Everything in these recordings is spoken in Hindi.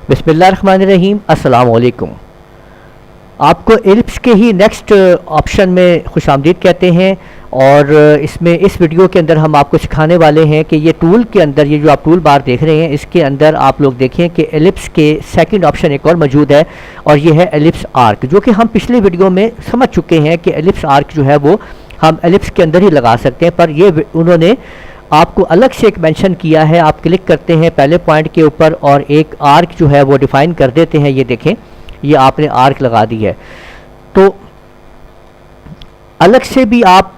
बिस्मिल्लाहिर्रहमानिर्रहीम, अस्सलाम वालेकुम। आपको एलिप्स के ही नेक्स्ट ऑप्शन में खुशामदीद कहते हैं। और इसमें इस वीडियो के अंदर हम आपको सिखाने वाले हैं कि ये टूल के अंदर, ये जो आप टूल बार देख रहे हैं, इसके अंदर आप लोग देखें कि एलिप्स के सेकंड ऑप्शन एक और मौजूद है, और ये है एलिप्स आर्क, जो कि हम पिछले वीडियो में समझ चुके हैं कि एलिप्स आर्क जो है वो हम एलिप्स के अंदर ही लगा सकते हैं। पर ये उन्होंने आपको अलग से एक मेंशन किया है। आप क्लिक करते हैं पहले पॉइंट के ऊपर और एक आर्क जो है वो डिफ़ाइन कर देते हैं। ये देखें, ये आपने आर्क लगा दी है। तो अलग से भी आप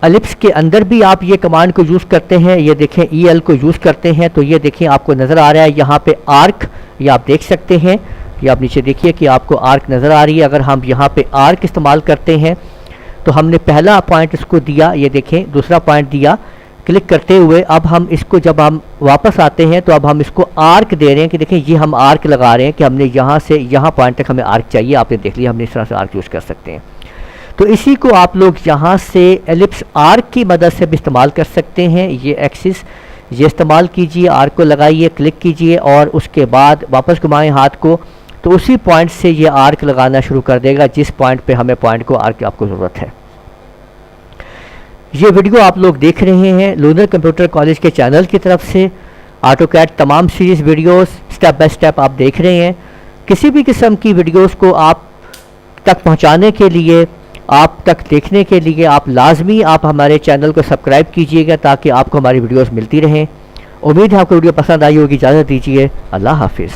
एलिप्स के अंदर भी आप ये कमांड को यूज़ करते हैं। ये देखें, EL को यूज़ करते हैं। तो ये देखें, आपको नज़र आ रहा है यहाँ पे आर्क, ये आप देख सकते हैं। ये आप नीचे देखिए कि आपको आर्क नज़र आ रही है। अगर हम यहाँ पे आर्क इस्तेमाल करते हैं तो हमने पहला पॉइंट इसको दिया, ये देखें, दूसरा पॉइंट दिया क्लिक करते हुए। अब हम इसको, जब हम वापस आते हैं तो अब हम इसको आर्क दे रहे हैं कि देखें ये हम आर्क लगा रहे हैं कि हमने यहाँ से यहाँ पॉइंट तक हमें आर्क चाहिए। आपने देख लिया, हमने इस तरह से आर्क यूज़ कर सकते हैं। तो इसी को आप लोग यहाँ से एलिप्स आर्क की मदद से भी इस्तेमाल कर सकते हैं। ये एक्सिस ये इस्तेमाल कीजिए, आर्क को लगाइए, क्लिक कीजिए और उसके बाद वापस घुमाएं हाथ को, तो उसी पॉइंट से ये आर्क लगाना शुरू कर देगा जिस पॉइंट पे हमें पॉइंट को आर्क की आपको ज़रूरत है। ये वीडियो आप लोग देख रहे हैं लूनर कंप्यूटर कॉलेज के चैनल की तरफ से। ऑटोकैड तमाम series videos step by step आप देख रहे हैं। किसी भी किस्म की वीडियोस को आप तक पहुंचाने के लिए, आप तक देखने के लिए आप लाजमी आप हमारे चैनल को सब्सक्राइब कीजिएगा ताकि आपको हमारी वीडियोस मिलती रहें। उम्मीद है आपको वीडियो पसंद आई होगी। इजाज़त दीजिए, अल्लाह हाफिज़।